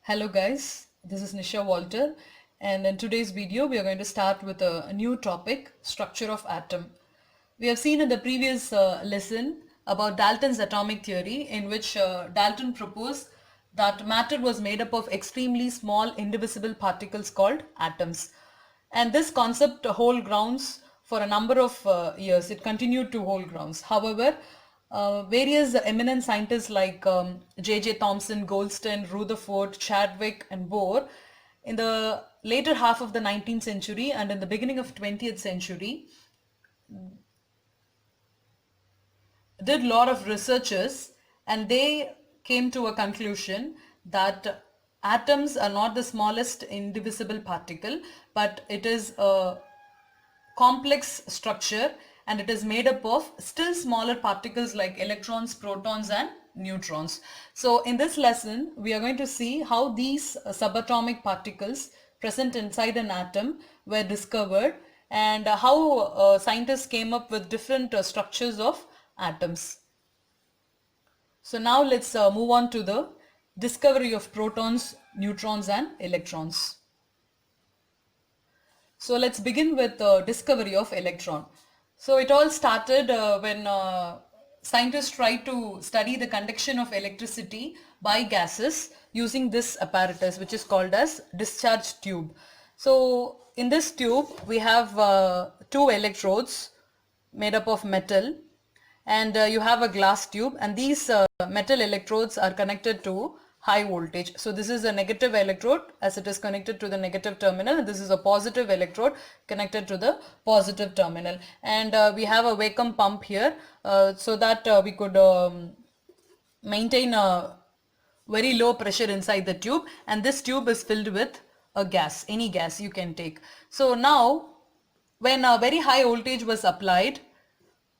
Hello guys, this is Nisha Walter, and in today's video we are going to start with a new topic, structure of atom. We have seen in the previous lesson about Dalton's atomic theory, in which Dalton proposed that matter was made up of extremely small indivisible particles called atoms. And this concept hold grounds for a number of years. It continued to hold grounds. However, various eminent scientists like J.J. Thomson, Goldstein, Rutherford, Chadwick, and Bohr in the later half of the 19th century and in the beginning of 20th century did a lot of researches, and they came to a conclusion that atoms are not the smallest indivisible particle, but it is a complex structure, and it is made up of still smaller particles like electrons, protons, and neutrons. So in this lesson we are going to see how these subatomic particles present inside an atom were discovered, and how scientists came up with different structures of atoms. So now let's move on to the discovery of protons, neutrons, and electrons. So let's begin with the discovery of electron. So it all started when scientists tried to study the conduction of electricity by gases using this apparatus, which is called as discharge tube. So in this tube we have two electrodes made up of metal, and you have a glass tube, and these metal electrodes are connected to high voltage. So this is a negative electrode as it is connected to the negative terminal, and this is a positive electrode connected to the positive terminal. And we have a vacuum pump here so that we could maintain a very low pressure inside the tube, and this tube is filled with a gas, any gas you can take. So now when a very high voltage was applied,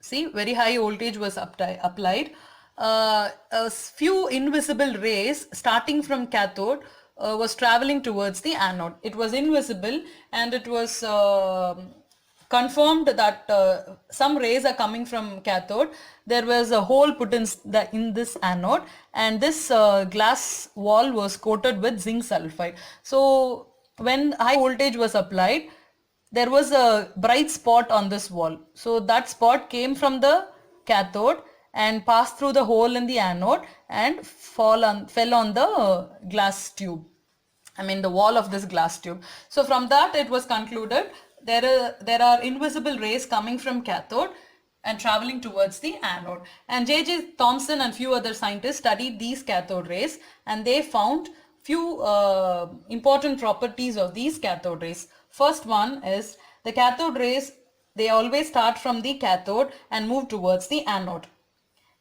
see, very high voltage was applied, a few invisible rays starting from cathode was traveling towards the anode. It was invisible, and it was confirmed that some rays are coming from cathode. There was a hole put in this anode, and this glass wall was coated with zinc sulfide. So when high voltage was applied, there was a bright spot on this wall. So that spot came from the cathode and passed through the hole in the anode and fell on the glass tube. I mean the wall of this glass tube. So from that it was concluded there are invisible rays coming from cathode and traveling towards the anode. And J.J. Thomson and few other scientists studied these cathode rays, and they found few important properties of these cathode rays. First one is the cathode rays, they always start from the cathode and move towards the anode.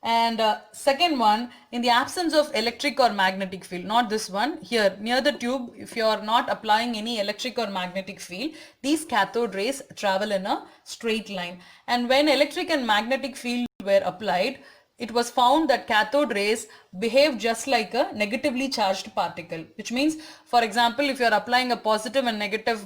And second one, in the absence of electric or magnetic field, not this one, here near the tube, if you are not applying any electric or magnetic field, these cathode rays travel in a straight line. And when electric and magnetic field were applied, it was found that cathode rays behave just like a negatively charged particle, which means, for example, if you are applying a positive and negative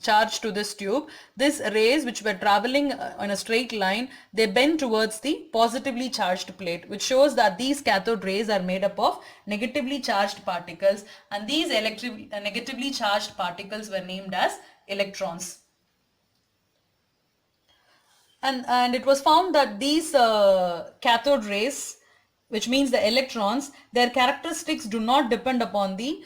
charge to this tube, these rays which were traveling in a straight line, they bend towards the positively charged plate, which shows that these cathode rays are made up of negatively charged particles, and these negatively charged particles were named as electrons. And it was found that these cathode rays, which means the electrons, their characteristics do not depend upon the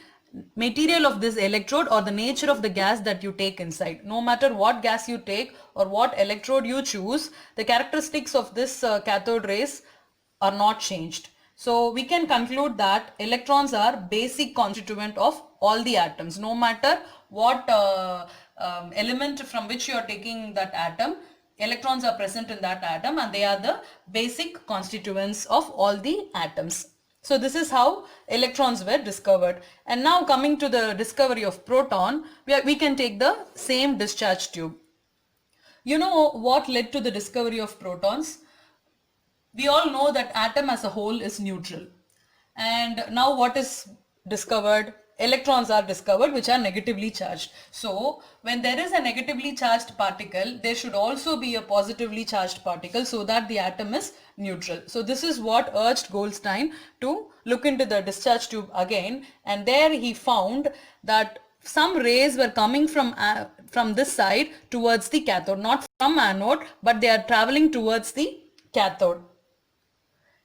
material of this electrode or the nature of the gas that you take inside. No matter what gas you take or what electrode you choose, the characteristics of this cathode rays are not changed. So we can conclude that electrons are basic constituent of all the atoms. No matter what element from which you are taking that atom, electrons are present in that atom, and they are the basic constituents of all the atoms. So this is how electrons were discovered. And now coming to the discovery of proton, we can take the same discharge tube. You know what led to the discovery of protons? We all know that atom as a whole is neutral. And now what is discovered? electrons are discovered which are negatively charged. So when there is a negatively charged particle, there should also be a positively charged particle so that the atom is neutral. So this is what urged Goldstein to look into the discharge tube again, and there he found that some rays were coming from this side towards the cathode, not from anode, but they are traveling towards the cathode.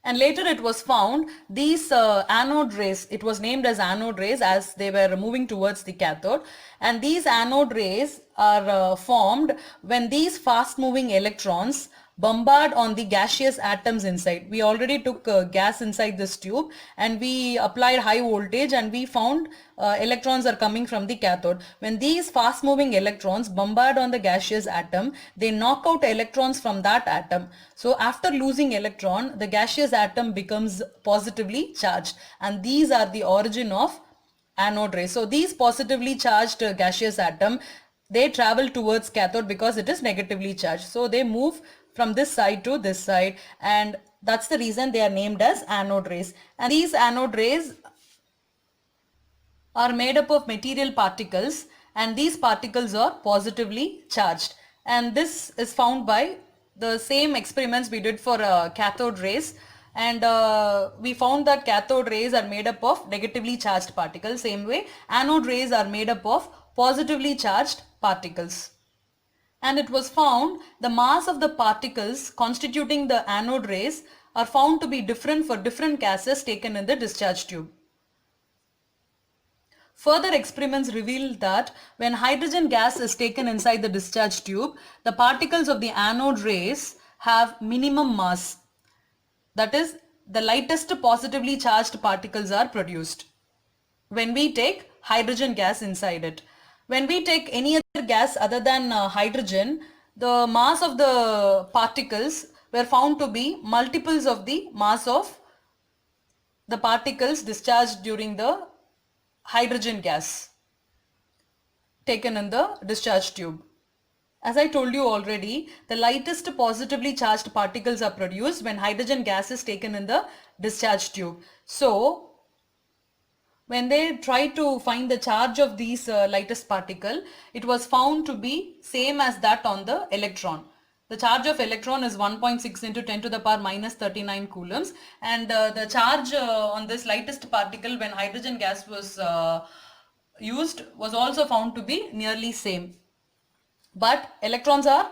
And later it was found these anode rays, it was named as anode rays as they were moving towards the cathode, and these anode rays are formed when these fast moving electrons bombard on the gaseous atoms inside. We already took gas inside this tube and we applied high voltage and we found electrons are coming from the cathode. When these fast moving electrons bombard on the gaseous atom, they knock out electrons from that atom. So after losing electron, the gaseous atom becomes positively charged, and these are the origin of anode rays. So these positively charged gaseous atom, they travel towards cathode because it is negatively charged. So they move from this side to this side, and that's the reason they are named as anode rays. And these anode rays are made up of material particles, and these particles are positively charged. And this is found by the same experiments we did for cathode rays, and we found that cathode rays are made up of negatively charged particles. Same way, anode rays are made up of positively charged particles. And it was found the mass of the particles constituting the anode rays are found to be different for different gases taken in the discharge tube. Further experiments revealed that when hydrogen gas is taken inside the discharge tube, the particles of the anode rays have minimum mass. That is, the lightest positively charged particles are produced when we take hydrogen gas inside it. When we take any other gas other than hydrogen, the mass of the particles were found to be multiples of the mass of the particles discharged during the hydrogen gas taken in the discharge tube. As I told you already, the lightest positively charged particles are produced when hydrogen gas is taken in the discharge tube. So when they tried to find the charge of these lightest particle, it was found to be same as that on the electron. The charge of electron is 1.6 into 10 to the power minus 39 coulombs, and the charge on this lightest particle when hydrogen gas was used was also found to be nearly same. But electrons are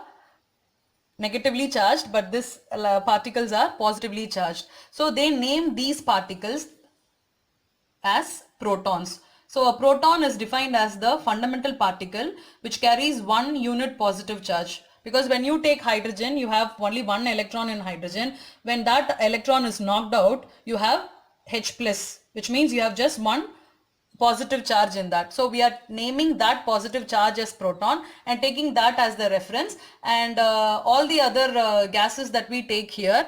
negatively charged, but these particles are positively charged. So they named these particles as protons. So a proton is defined as the fundamental particle which carries 1 unit positive charge. Because when you take hydrogen, you have only 1 electron in hydrogen. When that electron is knocked out, you have H plus, which means you have just 1 positive charge in that. So we are naming that positive charge as proton and taking that as the reference, and all the other gases that we take here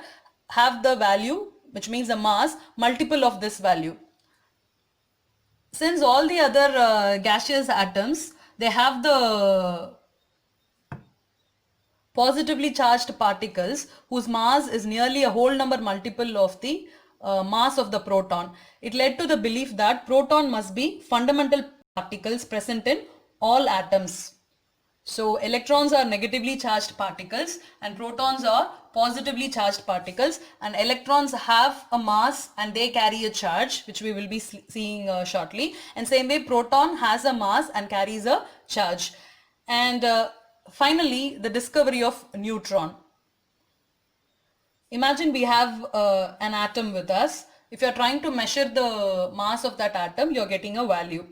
have the value, which means the mass, multiple of this value. Since all the other gaseous atoms, they have the positively charged particles whose mass is nearly a whole number multiple of the mass of the proton, it led to the belief that proton must be fundamental particles present in all atoms. So electrons are negatively charged particles and protons are positively charged particles, and electrons have a mass and they carry a charge, which we will be seeing shortly, and same way proton has a mass and carries a charge. And finally, the discovery of neutron. Imagine we have an atom with us. If you are trying to measure the mass of that atom, you are getting a value.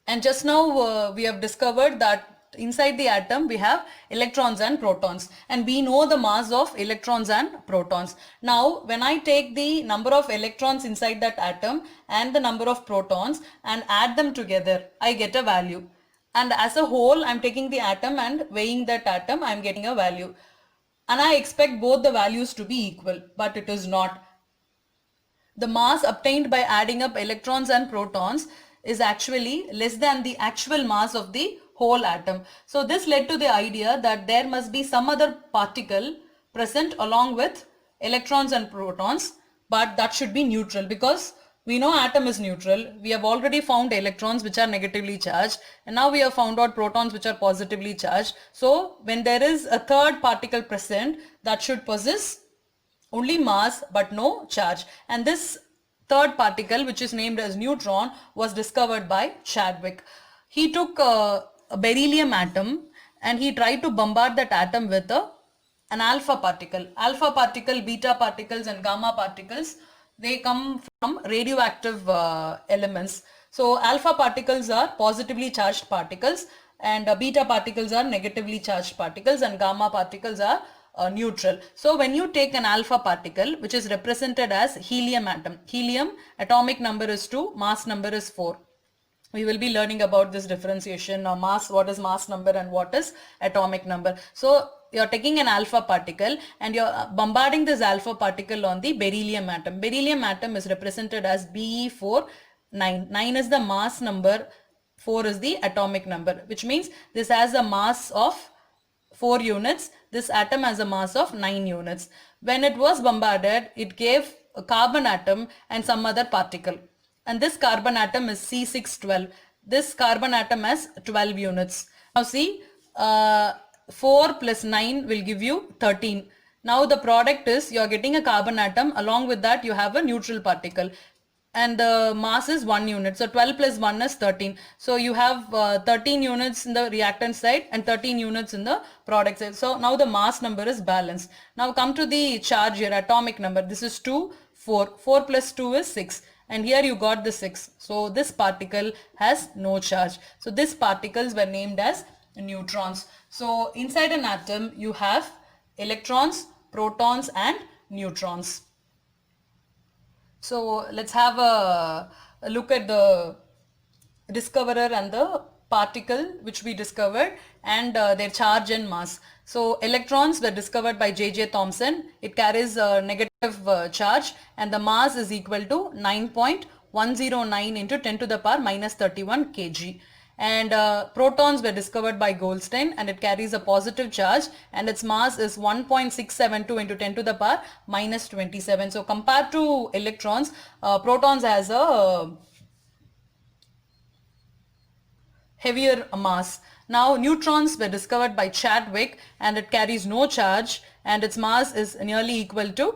And just now we have discovered that inside the atom we have electrons and protons, and we know the mass of electrons and protons. Now when I take the number of electrons inside that atom and the number of protons and add them together, I get a value. And as a whole, I am taking the atom and weighing that atom, I am getting a value. And I expect both the values to be equal, but it is not. The mass obtained by adding up electrons and protons is actually less than the actual mass of the whole atom. So this led to the idea that there must be some other particle present along with electrons and protons, but that should be neutral, because We know atom is neutral. We have already found electrons which are negatively charged, and now we have found out protons which are positively charged. So when there is a third particle present, that should possess only mass but no charge. And this third particle, which is named as neutron, was discovered by Chadwick. He took a beryllium atom and he tried to bombard that atom with an alpha particle. Alpha particle, beta particles and gamma particles, they come from radioactive elements. So alpha particles are positively charged particles, and beta particles are negatively charged particles, and gamma particles are neutral. So when you take an alpha particle, which is represented as helium atom, helium atomic number is 2, mass number is 4. We will be learning about this differentiation of mass, what is mass number and what is atomic number. So you're taking an alpha particle and you're bombarding this alpha particle on the beryllium atom. Beryllium atom is represented as Be4, 9. 9 is the mass number, 4 is the atomic number, which means this has a mass of 4 units. This atom has a mass of 9 units. When it was bombarded, it gave a carbon atom and some other particle. And this carbon atom is C612. This carbon atom has 12 units. Now see, 4 plus 9 will give you 13. Now the product is, you are getting a carbon atom, along with that you have a neutral particle, and the mass is 1 unit. So 12 plus 1 is 13. So you have 13 units in the reactant side and 13 units in the product side. So now the mass number is balanced. Now come to the charge here, atomic number. This is 2, 4. 4 plus 2 is 6. And here you got the 6. So this particle has no charge. So these particles were named as neutrons. So inside an atom you have electrons, protons and neutrons. So let's have a look at the discoverer and the particle which we discovered and their charge and mass. So electrons were discovered by J.J. Thomson. It carries a negative charge and the mass is equal to 9.109 into 10 to the power minus 31 kg. And protons were discovered by Goldstein and it carries a positive charge and its mass is 1.672 into 10 to the power minus 27. So compared to electrons, protons has a heavier mass. Now neutrons were discovered by Chadwick and it carries no charge and its mass is nearly equal to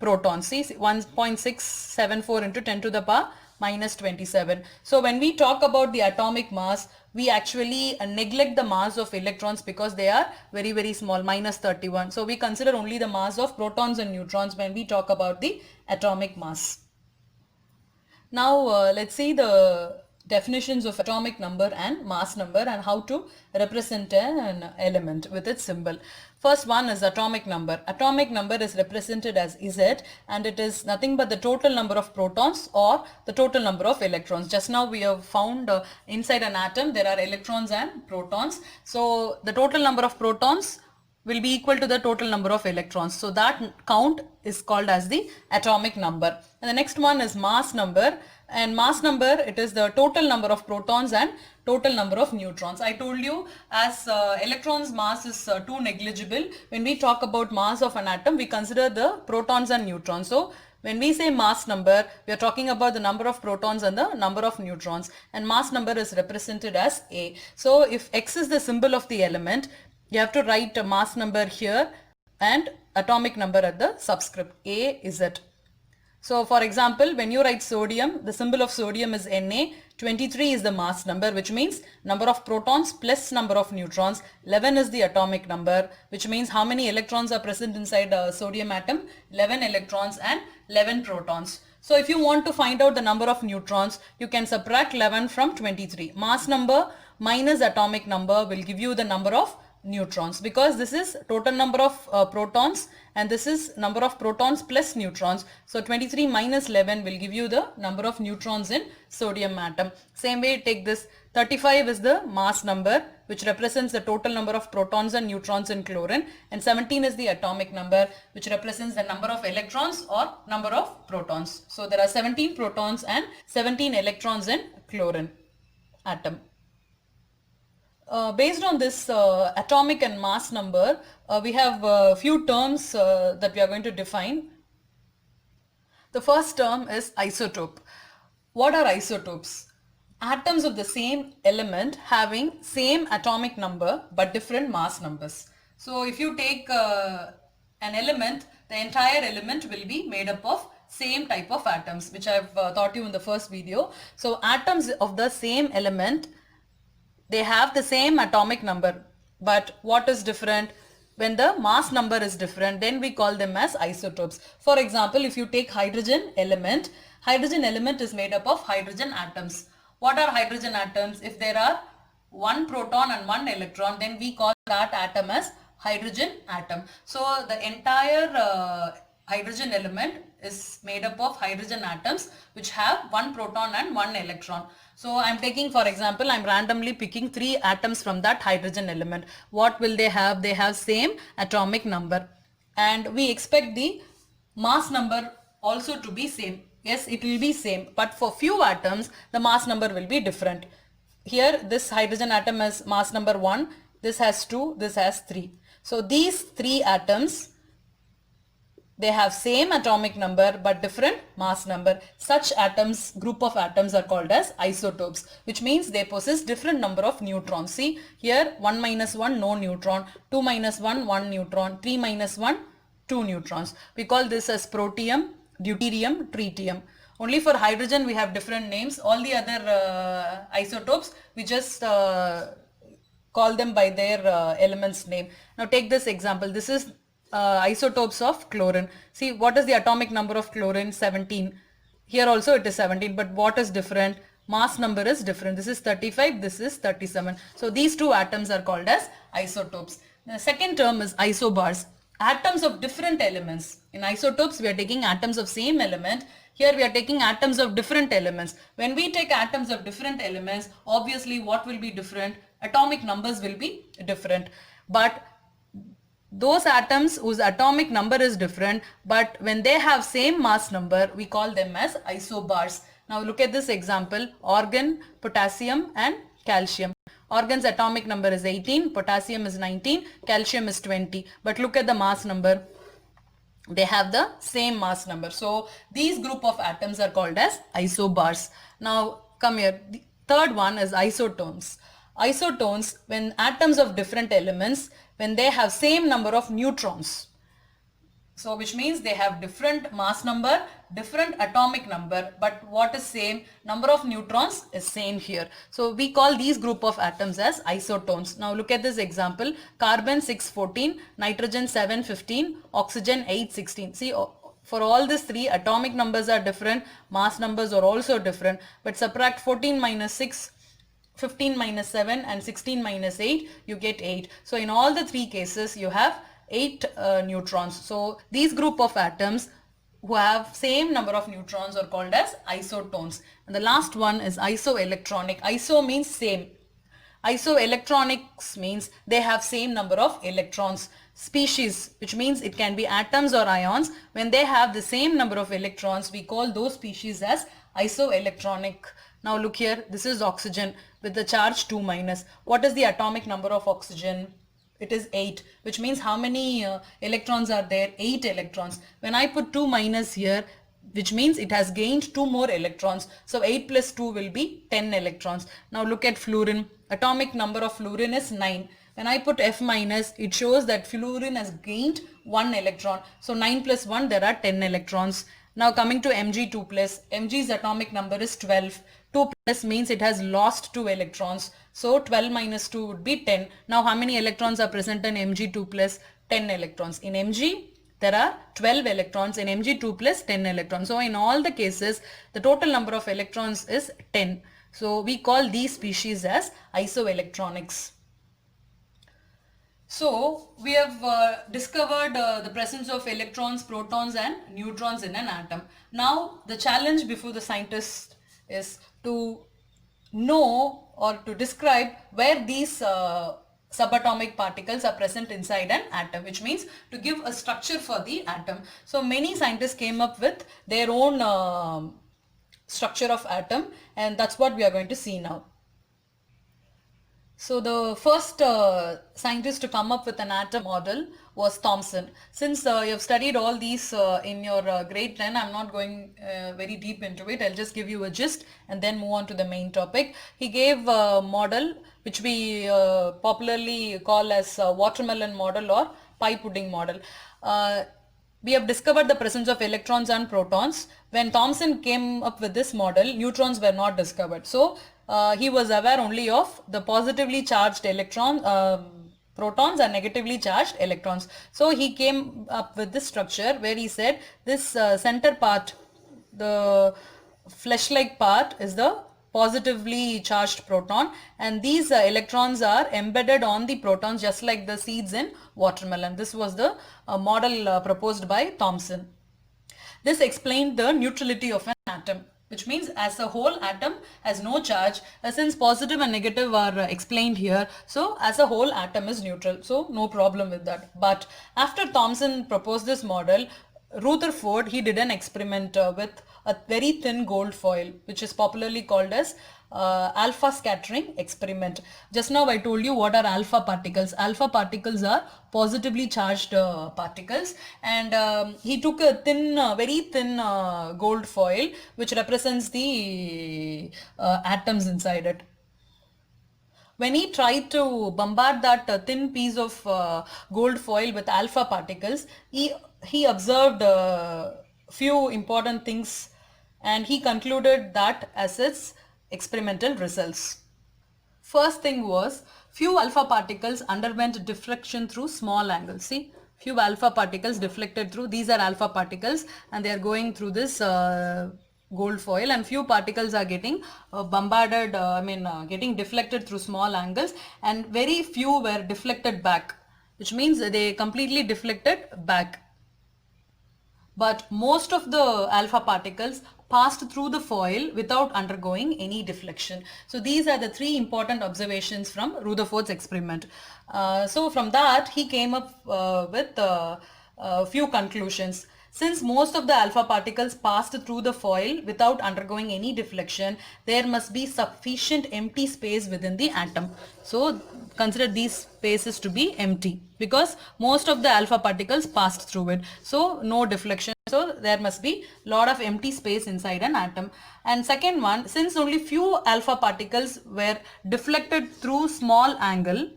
protons. See, 1.674 into 10 to the power minus 27. So when we talk about the atomic mass, we actually neglect the mass of electrons because they are very, very small, minus 31. So we consider only the mass of protons and neutrons when we talk about the atomic mass. Now let's see the definitions of atomic number and mass number and how to represent an element with its symbol. First one is atomic number. Atomic number is represented as Z and it is nothing but the total number of protons or the total number of electrons. Just now we have found inside an atom there are electrons and protons. So the total number of protons will be equal to the total number of electrons. So that count is called as the atomic number. And the next one is mass number. And mass number, it is the total number of protons and total number of neutrons. I told you as electrons mass is too negligible. When we talk about mass of an atom, we consider the protons and neutrons. So when we say mass number, we are talking about the number of protons and the number of neutrons. And mass number is represented as A. So if X is the symbol of the element, you have to write a mass number here and atomic number at the subscript. A is it. So for example, when you write sodium, the symbol of sodium is Na. 23 is the mass number, which means number of protons plus number of neutrons. 11 is the atomic number, which means how many electrons are present inside a sodium atom? 11 electrons and 11 protons. So if you want to find out the number of neutrons, you can subtract 11 from 23. Mass number minus atomic number will give you the number of neutrons, because this is total number of protons and this is number of protons plus neutrons. So 23 minus 11 will give you the number of neutrons in sodium atom. Same way, take this 35 is the mass number, which represents the total number of protons and neutrons in chlorine, and 17 is the atomic number, which represents the number of electrons or number of protons. So there are 17 protons and 17 electrons in chlorine atom. Based on this atomic and mass number, we have a few terms that we are going to define. The first term is isotope. What are isotopes? Atoms of the same element having same atomic number but different mass numbers. So if you take an element, the entire element will be made up of same type of atoms, which I've taught you in the first video. So atoms of the same element, they have the same atomic number, but what is different? When the mass number is different, then we call them as isotopes. For example, if you take hydrogen element is made up of hydrogen atoms. What are hydrogen atoms? If there are one proton and one electron, then we call that atom as hydrogen atom. So the entire hydrogen element is made up of hydrogen atoms which have one proton and one electron. So I'm taking, for example, I'm randomly picking 3 atoms from that hydrogen element. What will they have? They have same atomic number, and we expect the mass number also to be same. Yes, it will be same, but for few atoms the mass number will be different. Here this hydrogen atom has mass number 1, this has 2, this has 3. So these 3 atoms, they have same atomic number but different mass number. Such atoms, group of atoms, are called as isotopes, which means they possess different number of neutrons. See here, 1 minus 1, no neutron, 2 minus 1, 1 neutron, 3 minus 1, 2 neutrons. We call this as protium, deuterium, tritium. Only for hydrogen we have different names. All the other isotopes, we just call them by their elements name. Now take this example. This is isotopes of chlorine. See, what is the atomic number of chlorine? 17. Here also it is 17, but what is different? Mass number is different. This is 35, this is 37. So these two atoms are called as isotopes. The second term is isobars. Atoms of different elements. In isotopes, we are taking atoms of same element. Here we are taking atoms of different elements. When we take atoms of different elements, obviously what will be different? Atomic numbers will be different. But those atoms whose atomic number is different, but when they have same mass number, we call them as isobars. Now look at this example: argon, potassium and calcium. Argon's atomic number is 18, potassium is 19, calcium is 20. But look at the mass number. They have the same mass number. So these group of atoms are called as isobars. Now come here. The third one is isotones. Isotones, when atoms of different elements, when they have same number of neutrons. So which means they have different mass number, different atomic number, but what is same? Number of neutrons is same here. So we call these group of atoms as isotones. Now look at this example: carbon 614, nitrogen 715, oxygen 816. See, for all these 3, atomic numbers are different, mass numbers are also different, but subtract 14 minus 6, 15 minus 7 and 16 minus 8, you get 8. So in all the 3 cases you have 8 neutrons. So these group of atoms who have same number of neutrons are called as isotones. And the last one is isoelectronic. Iso means same. Isoelectronics means they have same number of electrons. Species, which means it can be atoms or ions, when they have the same number of electrons, we call those species as isoelectronic. Now look here, this is oxygen with the charge 2 minus. What is the atomic number of oxygen? It is 8, which means how many electrons are there? 8 electrons. When I put 2 minus here, which means it has gained 2 more electrons. So 8 plus 2 will be 10 electrons. Now look at fluorine. Atomic number of fluorine is 9. When I put F minus, it shows that fluorine has gained 1 electron. So 9 plus 1, there are 10 electrons. Now coming to Mg2 plus, Mg's atomic number is 12. 2 plus means it has lost 2 electrons. So 12 minus 2 would be 10. Now how many electrons are present in Mg2 plus? 10 electrons. In Mg, there are 12 electrons. In Mg2 plus 10 electrons. So in all the cases, the total number of electrons is 10. So we call these species as isoelectronics. So we have discovered the presence of electrons, protons and neutrons in an atom. Now the challenge before the scientist is to know or to describe where these subatomic particles are present inside an atom, which means to give a structure for the atom. So many scientists came up with their own structure of atom, and that's what we are going to see now. So the first scientist to come up with an atom model was Thomson. Since you have studied all these in your grade 10, I'm not going very deep into it. I'll just give you a gist and then move on to the main topic. He gave a model which we popularly call as watermelon model or pie pudding model. We have discovered the presence of electrons and protons. When Thomson came up with this model, neutrons were not discovered. So he was aware only of the positively charged protons and negatively charged electrons. So he came up with this structure where he said this center part, the flesh-like part, is the positively charged proton, and these electrons are embedded on the protons just like the seeds in watermelon. This was the model proposed by Thomson. This explained the neutrality of an atom, which means as a whole atom has no charge. Since positive and negative are explained here, so as a whole atom is neutral, so no problem with that. But after Thomson proposed this model, Rutherford, he did an experiment with a very thin gold foil, which is popularly called as alpha scattering experiment. Just now I told you what are alpha particles. Alpha particles are positively charged particles, and he took a thin, very thin gold foil which represents the atoms inside it. When he tried to bombard that thin piece of gold foil with alpha particles, he observed few important things, and he concluded that as its experimental results. First thing was, few alpha particles underwent diffraction through small angles. See, few alpha particles deflected through, these are alpha particles and they are going through this gold foil, and few particles are getting bombarded, getting deflected through small angles, and very few were deflected back, which means they completely deflected back. But most of the alpha particles passed through the foil without undergoing any deflection. So these are the three important observations from Rutherford's experiment. So from that he came up with a few conclusions. Since most of the alpha particles passed through the foil without undergoing any deflection, there must be sufficient empty space within the atom. So consider these spaces to be empty because most of the alpha particles passed through it. So no deflection. So there must be lot of empty space inside an atom. And second one, since only few alpha particles were deflected through small angle,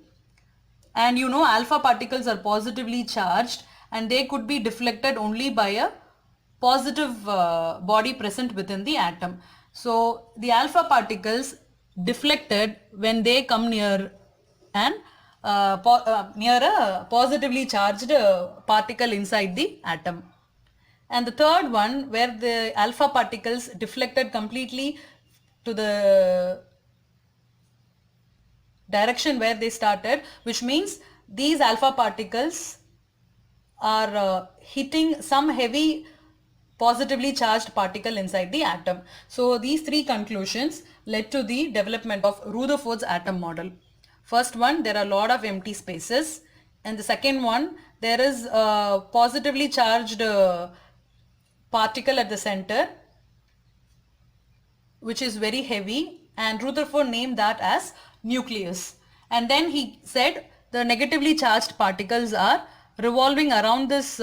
and you know alpha particles are positively charged and they could be deflected only by a positive body present within the atom. So the alpha particles deflected when they come near an near a positively charged particle inside the atom. And the third one, where the alpha particles deflected completely to the direction where they started, which means these alpha particles are hitting some heavy positively charged particle inside the atom. So these three conclusions led to the development of Rutherford's atom model. First one, there are a lot of empty spaces, and the second one, there is a positively charged particle at the center which is very heavy, and Rutherford named that as nucleus. And then he said the negatively charged particles are revolving around this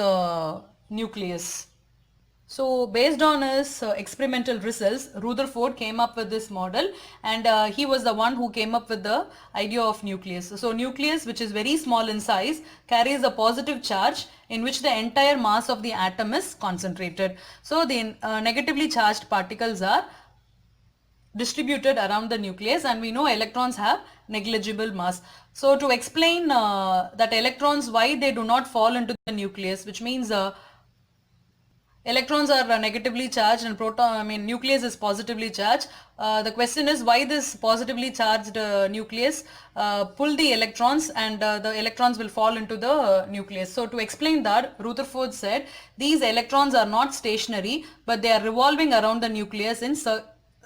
nucleus. So based on his experimental results, Rutherford came up with this model, and he was the one who came up with the idea of nucleus. So nucleus, which is very small in size, carries a positive charge in which the entire mass of the atom is concentrated. So the negatively charged particles are distributed around the nucleus, and we know electrons have negligible mass. So to explain that electrons, why they do not fall into the nucleus, which means electrons are negatively charged and nucleus is positively charged. The question is why this positively charged nucleus pull the electrons, and the electrons will fall into the nucleus. So to explain that, Rutherford said these electrons are not stationary, but they are revolving around the nucleus in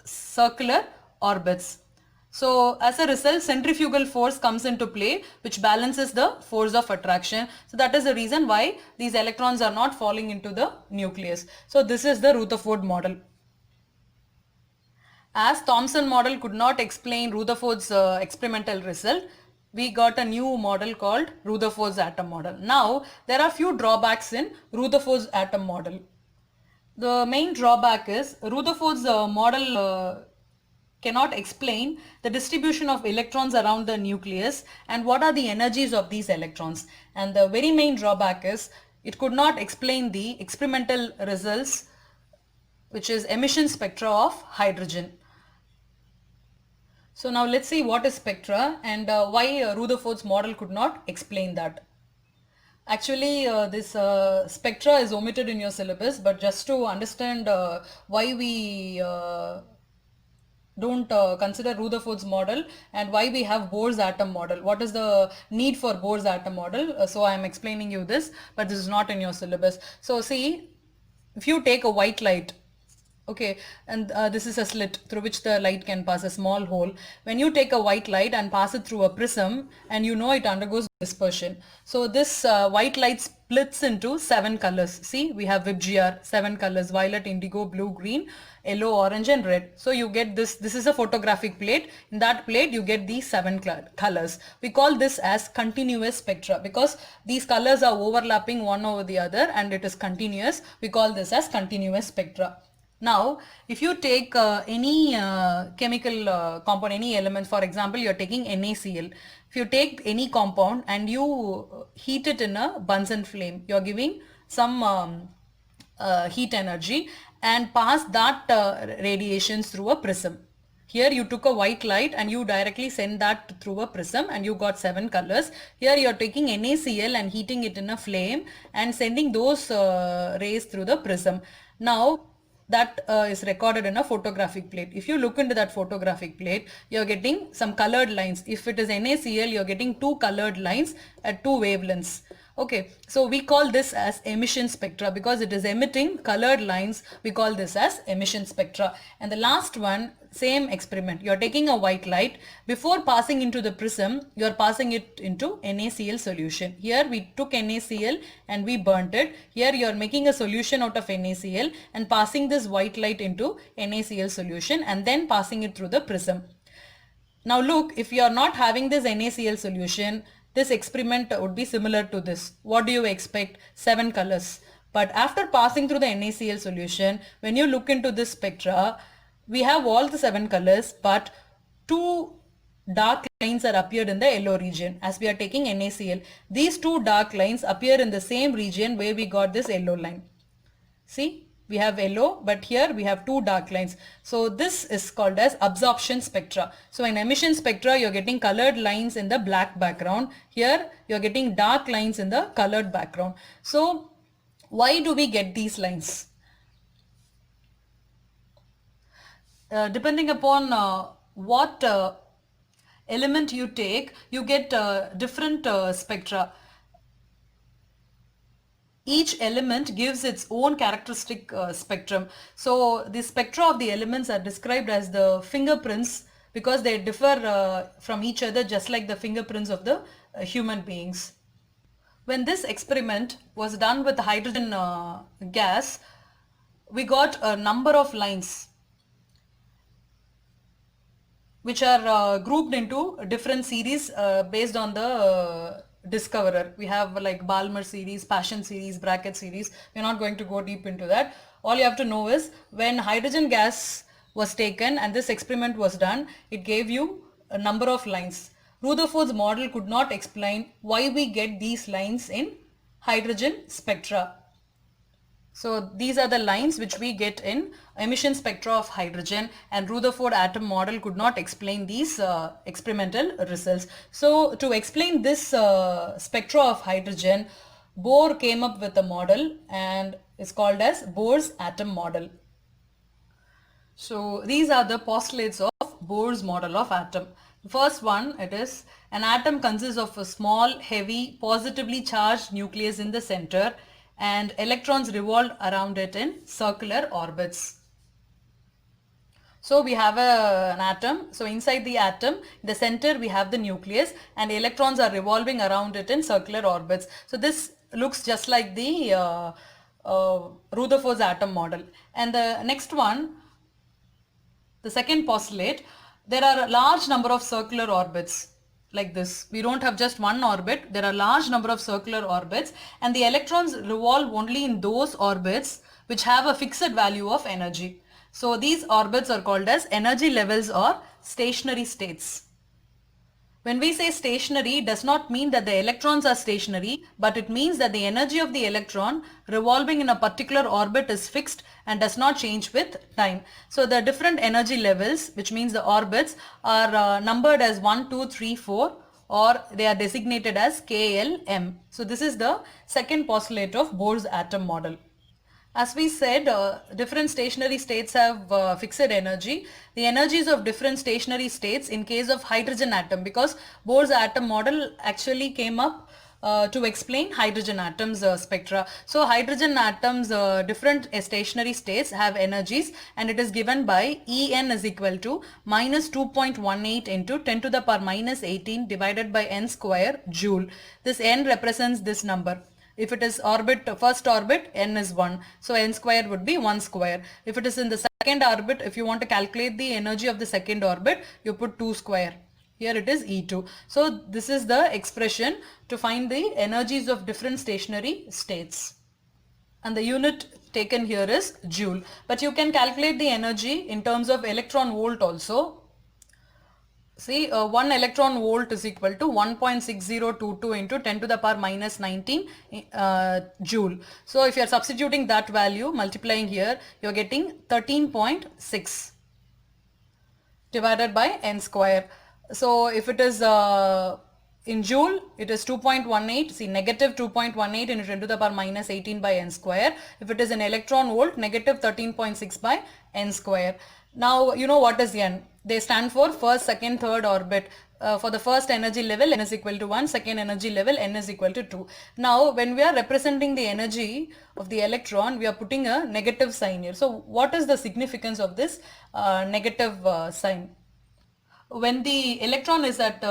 circular orbits. So as a result, centrifugal force comes into play, which balances the force of attraction. So that is the reason why these electrons are not falling into the nucleus. So this is the Rutherford model. As Thomson model could not explain Rutherford's experimental result, we got a new model called Rutherford's atom model. Now, there are few drawbacks in Rutherford's atom model. The main drawback is Rutherford's model cannot explain the distribution of electrons around the nucleus and what are the energies of these electrons. And the very main drawback is it could not explain the experimental results, which is emission spectra of hydrogen. So now let's see what is spectra and why Rutherford's model could not explain that. Actually, this spectra is omitted in your syllabus, but just to understand why we don't consider Rutherford's model and why we have Bohr's atom model. What is the need for Bohr's atom model? So I am explaining you this, but this is not in your syllabus. So see, if you take a white light, okay, and this is a slit through which the light can pass, a small hole. When you take a white light and pass it through a prism, and you know it undergoes dispersion. So this white light splits into 7 colors. See, we have VIBGR, 7 colors: violet, indigo, blue, green, yellow, orange and red. So you get this is a photographic plate. In that plate you get these 7 colors. We call this as continuous spectra because these colors are overlapping one over the other and it is continuous. We call this as continuous spectra. Now, if you take any chemical compound, any element, for example, you are taking NaCl. If you take any compound and you heat it in a Bunsen flame, you are giving some heat energy and pass that radiations through a prism. Here you took a white light and you directly send that through a prism and you got 7 colors. Here you are taking NaCl and heating it in a flame and sending those rays through the prism. Now, that is recorded in a photographic plate. If you look into that photographic plate, you're getting some colored lines. If it is NaCl, you're getting 2 colored lines at 2 wavelengths. Okay, so we call this as emission spectra because it is emitting colored lines. We call this as emission spectra. And the last one, same experiment. You are taking a white light. Before passing into the prism, you are passing it into NaCl solution. Here we took NaCl and we burnt it. Here you are making a solution out of NaCl and passing this white light into NaCl solution and then passing it through the prism. Now look, if you are not having this NaCl solution, this experiment would be similar to this. What do you expect? 7 colors. But after passing through the NaCl solution, when you look into this spectra, we have all the 7 colors, but 2 dark lines are appeared in the yellow region as we are taking NaCl. These 2 dark lines appear in the same region where we got this yellow line. See? We have yellow, but here we have 2 dark lines. So this is called as absorption spectra. So in emission spectra, you're getting colored lines in the black background. Here, you're getting dark lines in the colored background. So why do we get these lines? Depending upon what element you take, you get different spectra. Each element gives its own characteristic spectrum. So the spectra of the elements are described as the fingerprints because they differ from each other just like the fingerprints of the human beings. When this experiment was done with hydrogen gas, we got a number of lines which are grouped into different series based on the discoverer. We have like Balmer series, Paschen series, Brackett series. We're not going to go deep into that. All you have to know is when hydrogen gas was taken and this experiment was done, it gave you a number of lines. Rutherford's model could not explain why we get these lines in hydrogen spectra. So these are the lines which we get in emission spectra of hydrogen, and Rutherford atom model could not explain these experimental results. So to explain this spectra of hydrogen, Bohr came up with a model and is called as Bohr's atom model. So these are the postulates of Bohr's model of atom. The first one, it is an atom consists of a small, heavy, positively charged nucleus in the center and electrons revolve around it in circular orbits. So we have an atom. So inside the atom, in the center we have the nucleus and the electrons are revolving around it in circular orbits. So this looks just like the Rutherford's atom model. And the next one, the second postulate, there are a large number of circular orbits. like this. We don't have just one orbit. There are large number of circular orbits, and the electrons revolve only in those orbits which have a fixed value of energy. So these orbits are called as energy levels or stationary states. When we say stationary, it does not mean that the electrons are stationary, but it means that the energy of the electron revolving in a particular orbit is fixed and does not change with time. So the different energy levels, which means the orbits, are numbered as 1, 2, 3, 4, or they are designated as KLM. So this is the second postulate of Bohr's atom model. As we said, different stationary states have fixed energy. The energies of different stationary states in case of hydrogen atom, because Bohr's atom model actually came up to explain hydrogen atoms spectra. So hydrogen atoms different stationary states have energies, and it is given by En is equal to minus 2.18 into 10 to the power minus 18 divided by n square joule. This n represents this number. If it is orbit, first orbit, n is 1. So n square would be 1 square. If it is in the second orbit, if you want to calculate the energy of the second orbit, you put 2 square. Here it is E2. So this is the expression to find the energies of different stationary states. And the unit taken here is joule. But you can calculate the energy in terms of electron volt also. See, 1 electron volt is equal to 1.6022 into 10 to the power minus 19 joule. So if you are substituting that value, multiplying here, you are getting 13.6 divided by n square. So if it is in joule, it is 2.18. See, negative 2.18 into 10 to the power minus 18 by n square. If it is in electron volt, negative 13.6 by n square. Now, you know what is n? They stand for first, second, third orbit. For the first energy level, n is equal to 1. Second energy level, n is equal to 2. Now, when we are representing the energy of the electron, we are putting a negative sign here. So, what is the significance of this negative sign? When the electron is at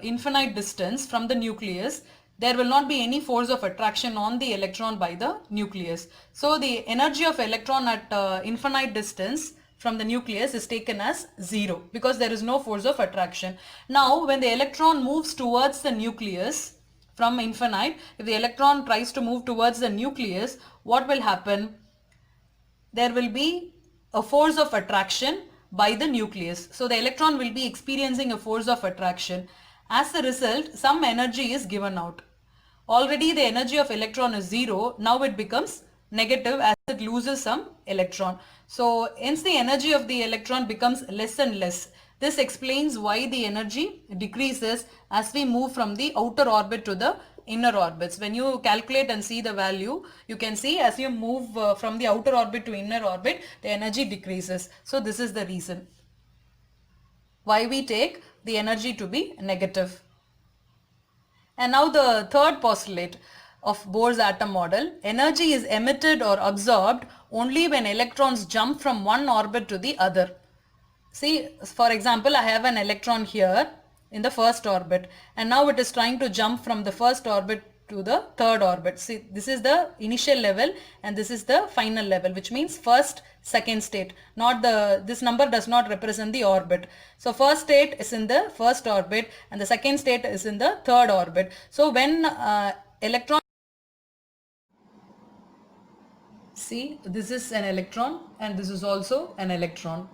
infinite distance from the nucleus, there will not be any force of attraction on the electron by the nucleus. So, the energy of electron at infinite distance from the nucleus is taken as 0 because there is no force of attraction. Now, when the electron moves towards the nucleus from infinite, if the electron tries to move towards the nucleus, what will happen? There will be a force of attraction by the nucleus. So, the electron will be experiencing a force of attraction. As a result, some energy is given out. Already the energy of electron is 0. Now it becomes negative as it loses some electron. So hence the energy of the electron becomes less and less. This explains why the energy decreases as we move from the outer orbit to the inner orbits. When you calculate and see the value, you can see as you move from the outer orbit to inner orbit, the energy decreases. So this is the reason why we take the energy to be negative. And now the third postulate of Bohr's atom model, energy is emitted or absorbed only when electrons jump from one orbit to the other. See, for example, I have an electron here in the first orbit, and now it is trying to jump from the first orbit to the third orbit. See, this is the initial level and this is the final level, which means first, second state. Not this number does not represent the orbit. So first state is in the first orbit and the second state is in the third orbit. So when electron, see, this is an electron and this is also an electron.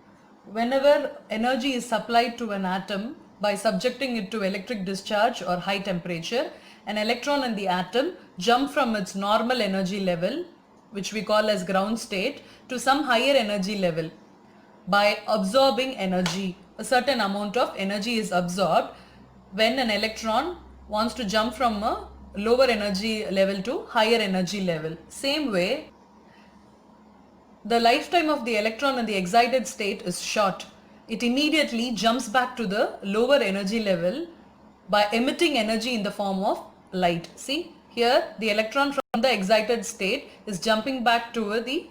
Whenever energy is supplied to an atom by subjecting it to electric discharge or high temperature, an electron in the atom jump from its normal energy level, which we call as ground state, to some higher energy level by absorbing energy. A certain amount of energy is absorbed when an electron wants to jump from a lower energy level to higher energy level. Same way, the lifetime of the electron in the excited state is short. It immediately jumps back to the lower energy level by emitting energy in the form of light. See, here the electron from the excited state is jumping back to the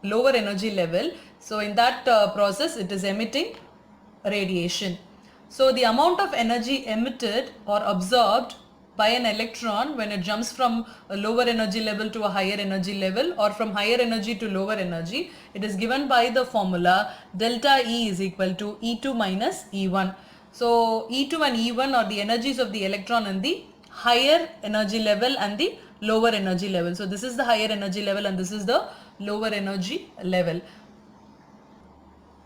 lower energy level. So in that process, it is emitting radiation. So the amount of energy emitted or absorbed by an electron when it jumps from a lower energy level to a higher energy level or from higher energy to lower energy, it is given by the formula delta E is equal to E2 minus E1. So E2 and E1 are the energies of the electron in the higher energy level and the lower energy level. So this is the higher energy level and this is the lower energy level.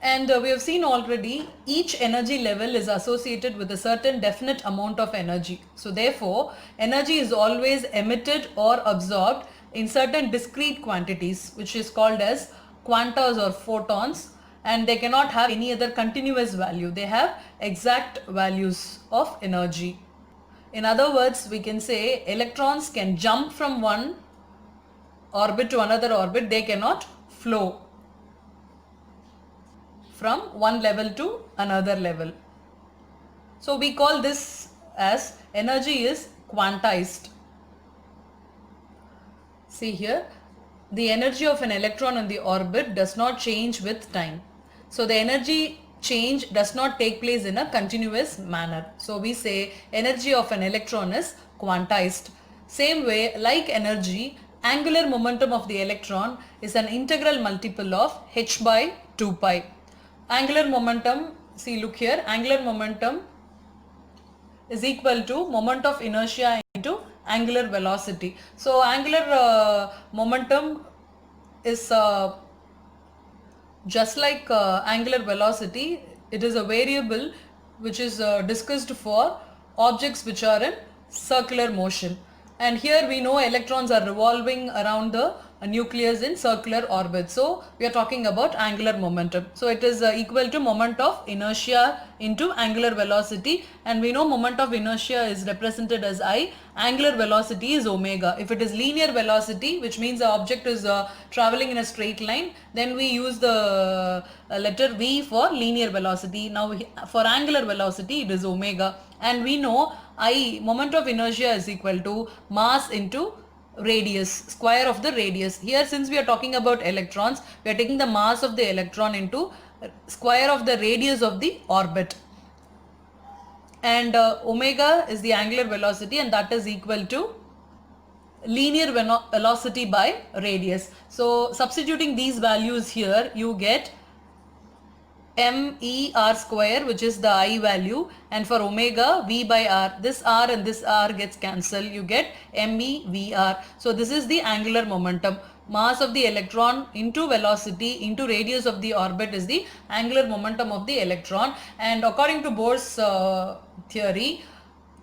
And we have seen already each energy level is associated with a certain definite amount of energy. So therefore, energy is always emitted or absorbed in certain discrete quantities, which is called as quantas or photons, and they cannot have any other continuous value. They have exact values of energy. In other words, we can say electrons can jump from one orbit to another orbit. They cannot flow from one level to another level. So we call this as energy is quantized. See here, the energy of an electron in the orbit does not change with time. So the energy change does not take place in a continuous manner. So we say energy of an electron is quantized. Same way, like energy, angular momentum of the electron is an integral multiple of h by 2 pi. Angular momentum, see look here, angular momentum is equal to moment of inertia into angular velocity. So angular momentum is just like angular velocity. It is a variable which is discussed for objects which are in circular motion. And here we know electrons are revolving around the nucleus in circular orbit. So we are talking about angular momentum. So it is equal to moment of inertia into angular velocity, and we know moment of inertia is represented as I, angular velocity is omega. If it is linear velocity, which means the object is traveling in a straight line, then we use the letter V for linear velocity. Now for angular velocity it is omega, and we know I, moment of inertia, is equal to mass into radius, square of the radius. Here since we are talking about electrons, we are taking the mass of the electron into square of the radius of the orbit, and omega is the angular velocity, and that is equal to linear velocity by radius. So substituting these values here, you get MER square, which is the I value, and for omega V by R, this R and this R gets cancelled, you get MEVR. So this is the angular momentum. Mass of the electron into velocity into radius of the orbit is the angular momentum of the electron. And according to Bohr's theory,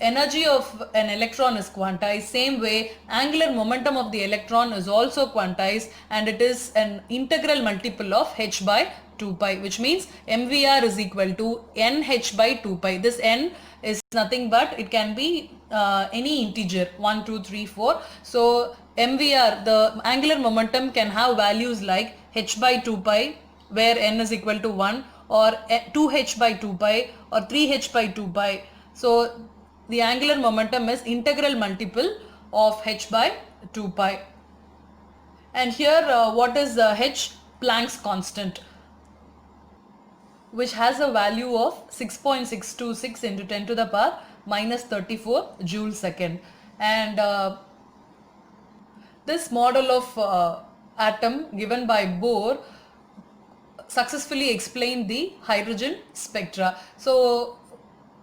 energy of an electron is quantized. Same way, angular momentum of the electron is also quantized, and it is an integral multiple of h by 2 pi, which means MVR is equal to NH by 2 pi. This N is nothing but it can be any integer 1, 2, 3, 4. So MVR, the angular momentum, can have values like h by 2 pi where N is equal to 1, or 2h by 2 pi, or 3h by 2 pi. So the angular momentum is integral multiple of h by 2 pi. And here what is h? Planck's constant, which has a value of 6.626 into 10 to the power minus 34 joule second. And this model of atom given by Bohr successfully explained the hydrogen spectra. So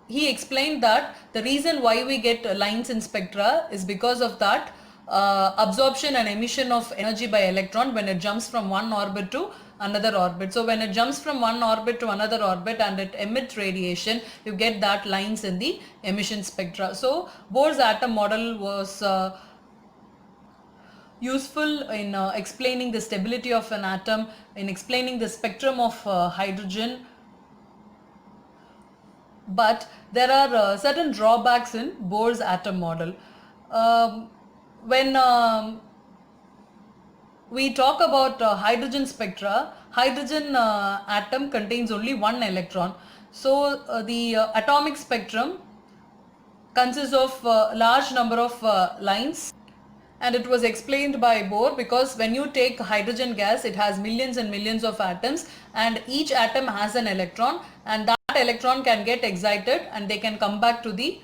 he explained that the reason why we get lines in spectra is because of that absorption and emission of energy by electron when it jumps from one orbit to another orbit. So when it jumps from one orbit to another orbit and it emits radiation, you get that lines in the emission spectra. So Bohr's atom model was useful in explaining the stability of an atom, in explaining the spectrum of hydrogen. But there are certain drawbacks in Bohr's atom model. When we talk about hydrogen spectra, hydrogen atom contains only one electron. So the atomic spectrum consists of large number of lines, and it was explained by Bohr because when you take hydrogen gas, it has millions and millions of atoms, and each atom has an electron, and that electron can get excited and they can come back to the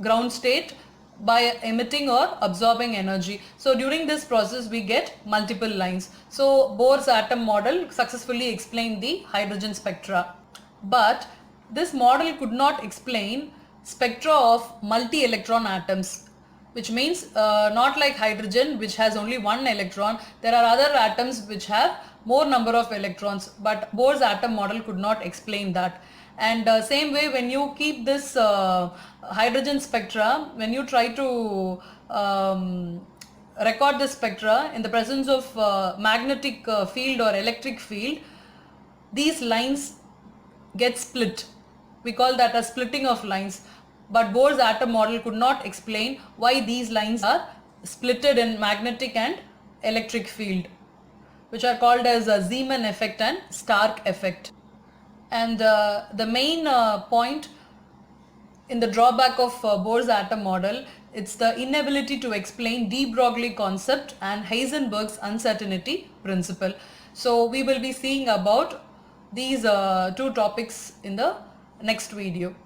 ground state by emitting or absorbing energy. So during this process we get multiple lines. So Bohr's atom model successfully explained the hydrogen spectra. But this model could not explain spectra of multi-electron atoms, which means not like hydrogen, which has only one electron. There are other atoms which have more number of electrons, but Bohr's atom model could not explain that. And same way, when you keep this hydrogen spectra, when you try to record the spectra in the presence of magnetic field or electric field, these lines get split. We call that a splitting of lines. But Bohr's atom model could not explain why these lines are splitted in magnetic and electric field, which are called as a Zeeman effect and Stark effect. And the main point in the drawback of Bohr's atom model, it's the inability to explain de Broglie concept and Heisenberg's uncertainty principle. So we will be seeing about these two topics in the next video.